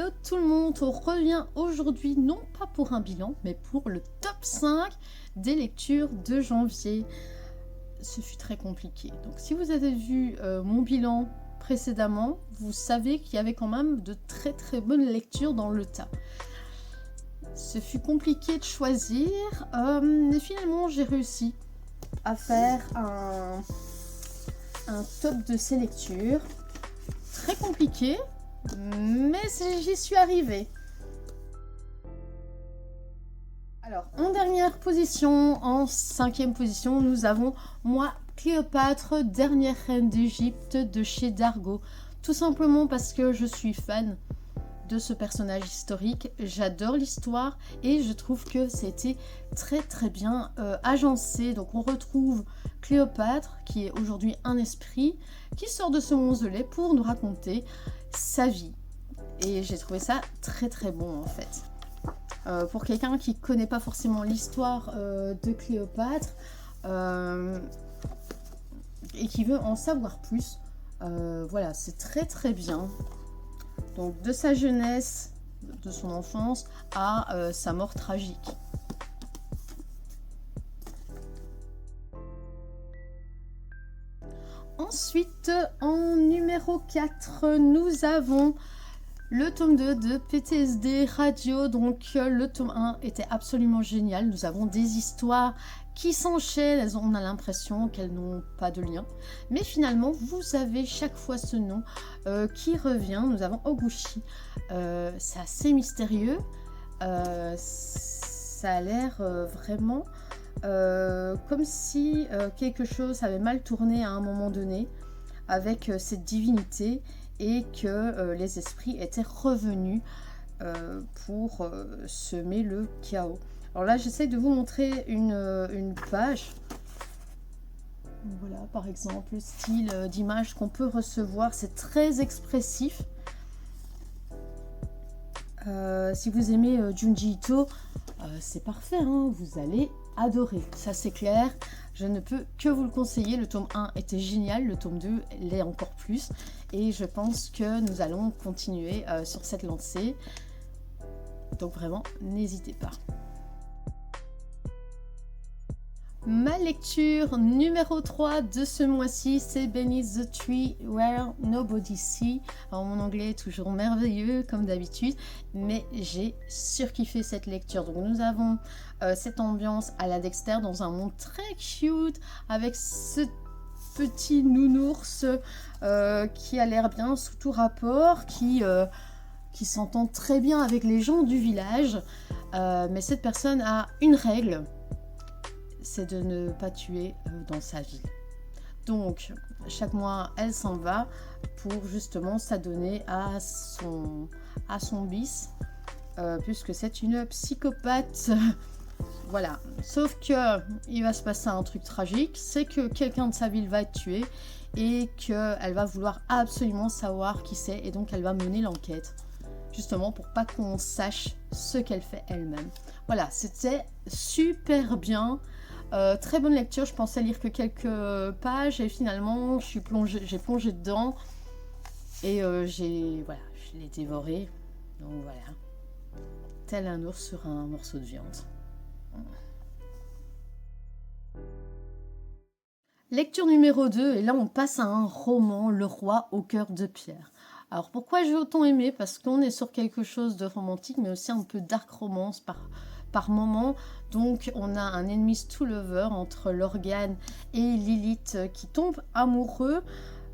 Hello tout le monde, on revient aujourd'hui non pas pour un bilan, mais pour le top 5 des lectures de janvier. Ce fut très compliqué. Donc si vous avez vu mon bilan précédemment, vous savez qu'il y avait quand même de très bonnes lectures dans le tas. Ce fut compliqué de choisir, mais finalement j'ai réussi à faire un top de ces lectures. Très compliqué, mais j'y suis arrivée. Alors, en dernière position, en 5e position, nous avons moi, Cléopâtre, dernière reine d'Égypte de chez Dargaud. Tout simplement parce que je suis fan de ce personnage historique, j'adore l'histoire et je trouve que c'était très bien agencé. Donc on retrouve Cléopâtre qui est aujourd'hui un esprit qui sort de ce mausolée pour nous raconter sa vie et j'ai trouvé ça très bon en fait. Pour quelqu'un qui connaît pas forcément l'histoire de Cléopâtre et qui veut en savoir plus, voilà, c'est très bien. Donc de sa jeunesse, de son enfance à sa mort tragique. Ensuite, en numéro 4, nous avons le tome 2 de PTSD Radio. Donc le tome 1 était absolument génial. Nous avons des histoires qui s'enchaînent, on a l'impression qu'elles n'ont pas de lien. Mais finalement, vous avez chaque fois ce nom qui revient. Nous avons Oguchi. C'est assez mystérieux. Ça a l'air vraiment comme si quelque chose avait mal tourné à un moment donné avec cette divinité et que les esprits étaient revenus pour semer le chaos. Alors là, j'essaie de vous montrer une page. Voilà, par exemple, le style d'image qu'on peut recevoir, c'est très expressif. Si vous aimez Junji Ito, c'est parfait, hein, vous allez adorer. Ça, c'est clair. Je ne peux que vous le conseiller. Le tome 1 était génial, le tome 2 l'est encore plus. Et je pense que nous allons continuer sur cette lancée. Donc vraiment, n'hésitez pas. Ma lecture numéro 3 de ce mois-ci, c'est Beneath the Tree Where Nobody See. Alors mon anglais est toujours merveilleux comme d'habitude, mais j'ai surkiffé cette lecture. Donc nous avons cette ambiance à la Dexter dans un monde très cute avec ce petit nounours qui a l'air bien sous tout rapport, qui s'entend très bien avec les gens du village. Mais cette personne a une règle, c'est de ne pas tuer dans sa ville. Donc, chaque mois, elle s'en va pour justement s'adonner à son bis, puisque c'est une psychopathe. Voilà. Sauf que il va se passer un truc tragique, c'est que quelqu'un de sa ville va être tué et qu'elle va vouloir absolument savoir qui c'est, et donc elle va mener l'enquête, justement pour pas qu'on sache ce qu'elle fait elle-même. Voilà, c'était super bien. Très bonne lecture, je pensais lire que quelques pages et finalement j'ai plongé dedans et je l'ai dévoré. Donc voilà, tel un ours sur un morceau de viande. Lecture numéro 2, et là on passe à un roman, Le Roi au cœur de pierre. Alors pourquoi j'ai autant aimé? Parce qu'on est sur quelque chose de romantique, mais aussi un peu dark romance par moment. Donc on a un enemies to lover entre Lorgane et Lilith qui tombent amoureux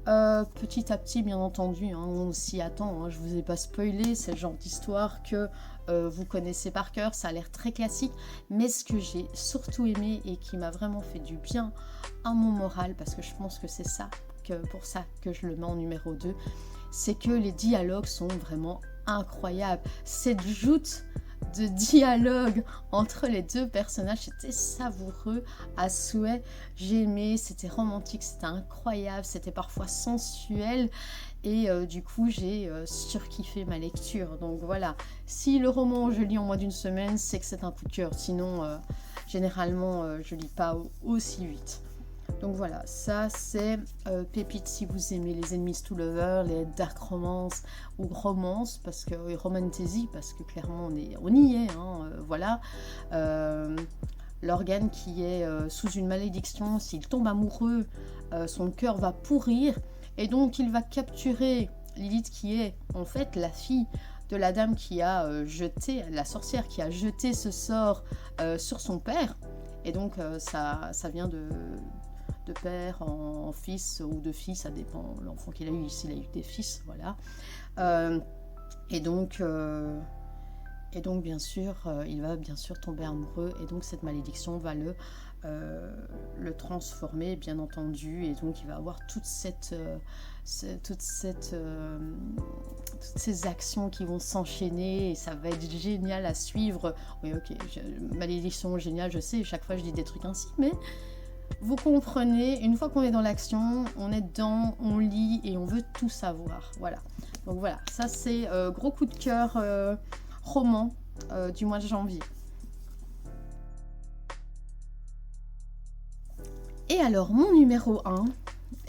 petit à petit, bien entendu, hein, on s'y attend, hein, je vous ai pas spoilé, c'est le genre d'histoire que vous connaissez par cœur, ça a l'air très classique, mais ce que j'ai surtout aimé et qui m'a vraiment fait du bien à mon moral, parce que je pense que c'est ça, pour ça que je le mets en numéro 2, c'est que les dialogues sont vraiment incroyables. Cette joute de dialogue entre les deux personnages, c'était savoureux à souhait. J'ai aimé, c'était romantique, c'était incroyable, c'était parfois sensuel et du coup j'ai surkiffé ma lecture. Donc voilà, si le roman je lis en moins d'une semaine, c'est que c'est un coup de cœur, sinon généralement je lis pas aussi vite. Donc voilà, ça c'est pépite si vous aimez les enemies to lovers, les dark romance ou romance, parce que romantasy, parce que clairement on y est, hein, voilà. L'organe qui est sous une malédiction, s'il tombe amoureux, son cœur va pourrir, et donc il va capturer Lilith, qui est en fait la fille de la dame qui a jeté, la sorcière qui a jeté ce sort sur son père, et donc ça vient de père en fils ou de fille, ça dépend l'enfant qu'il a eu, s'il a eu des fils, voilà. Et donc bien sûr, il va bien sûr tomber amoureux, et donc cette malédiction va le transformer, bien entendu, et donc il va avoir toutes ces actions qui vont s'enchaîner, et ça va être génial à suivre. Oui, ok, malédiction géniale, je sais, chaque fois je dis des trucs ainsi, mais vous comprenez, une fois qu'on est dans l'action, on est dedans, on lit et on veut tout savoir. Voilà. Donc voilà, ça c'est gros coup de cœur roman du mois de janvier. Et alors, mon numéro 1,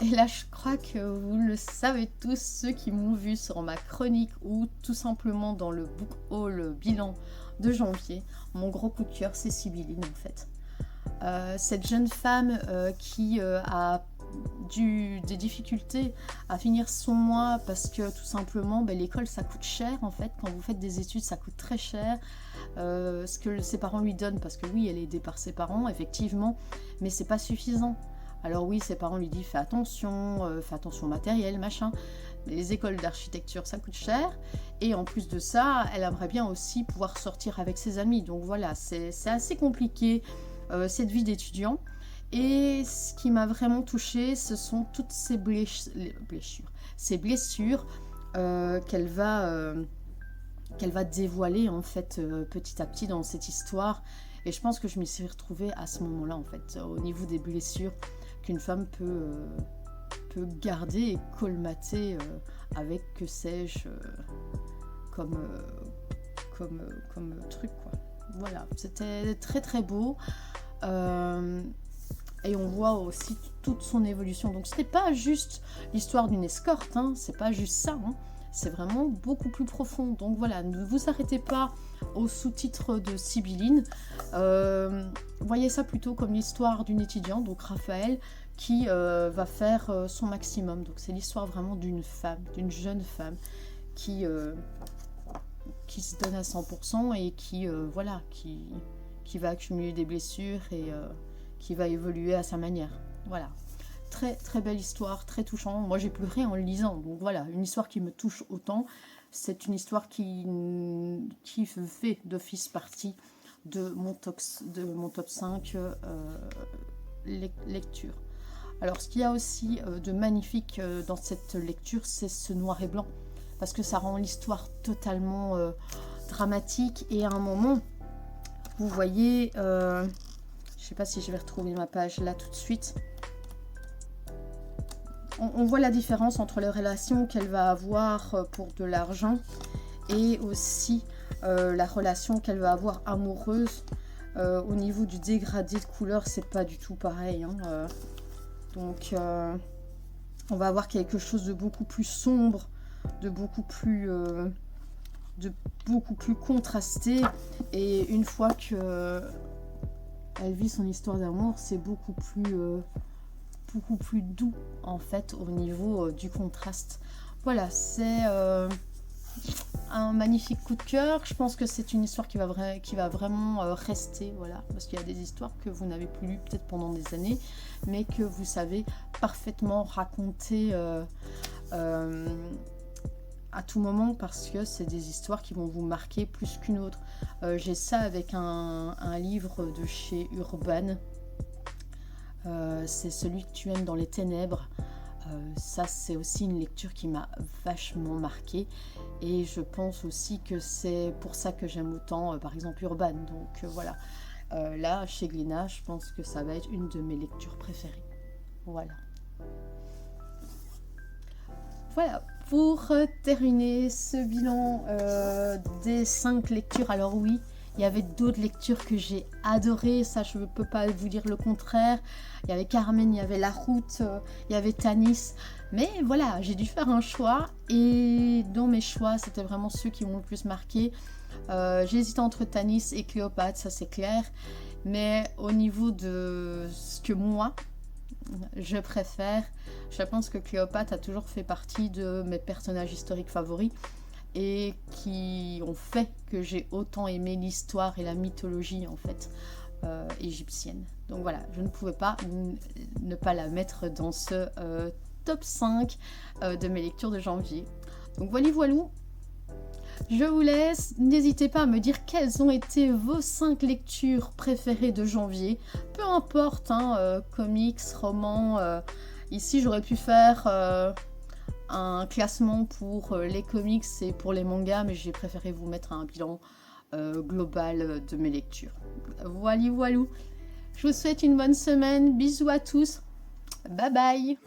et là je crois que vous le savez tous, ceux qui m'ont vu sur ma chronique ou tout simplement dans le book haul bilan de janvier, mon gros coup de cœur c'est Sibylline en fait. Cette jeune femme qui a des difficultés à finir son mois parce que tout simplement l'école ça coûte cher en fait, quand vous faites des études ça coûte très cher, ce que ses parents lui donnent, parce que oui elle est aidée par ses parents effectivement, mais c'est pas suffisant. Alors oui, ses parents lui disent fais attention au matériel machin, mais les écoles d'architecture ça coûte cher, et en plus de ça elle aimerait bien aussi pouvoir sortir avec ses amis, donc voilà, c'est assez compliqué cette vie d'étudiant. Et ce qui m'a vraiment touchée, ce sont toutes ces blessures qu'elle va dévoiler en fait petit à petit dans cette histoire. Et je pense que je m'y suis retrouvée à ce moment-là en fait, au niveau des blessures qu'une femme peut garder et colmater avec, que sais-je, comme truc quoi. Voilà, c'était très très beau. Et on voit aussi toute son évolution. Donc ce n'est pas juste l'histoire d'une escorte, hein, c'est pas juste ça, hein, c'est vraiment beaucoup plus profond. Donc voilà, ne vous arrêtez pas au sous-titre de Sibylline. Voyez ça plutôt comme l'histoire d'une étudiante, donc Raphaël, qui va faire son maximum. Donc c'est l'histoire vraiment d'une femme, d'une jeune femme qui se donne à 100% et qui va accumuler des blessures et qui va évoluer à sa manière. Voilà. Très très belle histoire, très touchant. Moi j'ai pleuré en le lisant. Donc voilà, une histoire qui me touche autant. C'est une histoire qui fait d'office partie de mon top 5 lecture. Alors ce qu'il y a aussi de magnifique dans cette lecture, c'est ce noir et blanc. Parce que ça rend l'histoire totalement dramatique. Et à un moment, vous voyez... je sais pas si je vais retrouver ma page là tout de suite. On voit la différence entre les relations qu'elle va avoir pour de l'argent et aussi la relation qu'elle va avoir amoureuse. Au niveau du dégradé de couleur, c'est pas du tout pareil. Hein. Donc, on va avoir quelque chose de beaucoup plus sombre, de beaucoup plus contrasté. Et une fois que elle vit son histoire d'amour, c'est beaucoup plus doux en fait au niveau du contraste. Voilà, c'est un magnifique coup de cœur. Je pense que c'est une histoire qui va vraiment rester, voilà, parce qu'il y a des histoires que vous n'avez plus lues peut-être pendant des années, mais que vous savez parfaitement raconter à tout moment, parce que c'est des histoires qui vont vous marquer plus qu'une autre. J'ai ça avec un livre de chez Urban. C'est Celui que tu aimes dans les ténèbres. Ça c'est aussi une lecture qui m'a vachement marquée, et je pense aussi que c'est pour ça que j'aime autant par exemple Urban. Donc voilà, là chez Glénat je pense que ça va être une de mes lectures préférées. Voilà pour terminer ce bilan des 5 lectures. Alors oui, Il y avait d'autres lectures que j'ai adorées, ça je ne peux pas vous dire le contraire. Il y avait Carmen, il y avait La Route, il y avait Tanis. Mais voilà, j'ai dû faire un choix et dans mes choix, c'était vraiment ceux qui m'ont le plus marqué. J'ai hésité entre Tanis et Cléopâtre, ça c'est clair. Mais au niveau de ce que moi, je préfère, je pense que Cléopâtre a toujours fait partie de mes personnages historiques favoris et qui ont fait que j'ai autant aimé l'histoire et la mythologie en fait égyptienne. Donc voilà, je ne pouvais pas ne pas la mettre dans ce top 5 de mes lectures de janvier. Donc voilà, voilou. Je vous laisse, n'hésitez pas à me dire quelles ont été vos 5 lectures préférées de janvier. Peu importe, hein, comics, romans. Ici, j'aurais pu faire un classement pour les comics et pour les mangas, mais j'ai préféré vous mettre un bilan global de mes lectures. Voilà, voilou. Je vous souhaite une bonne semaine. Bisous à tous. Bye bye.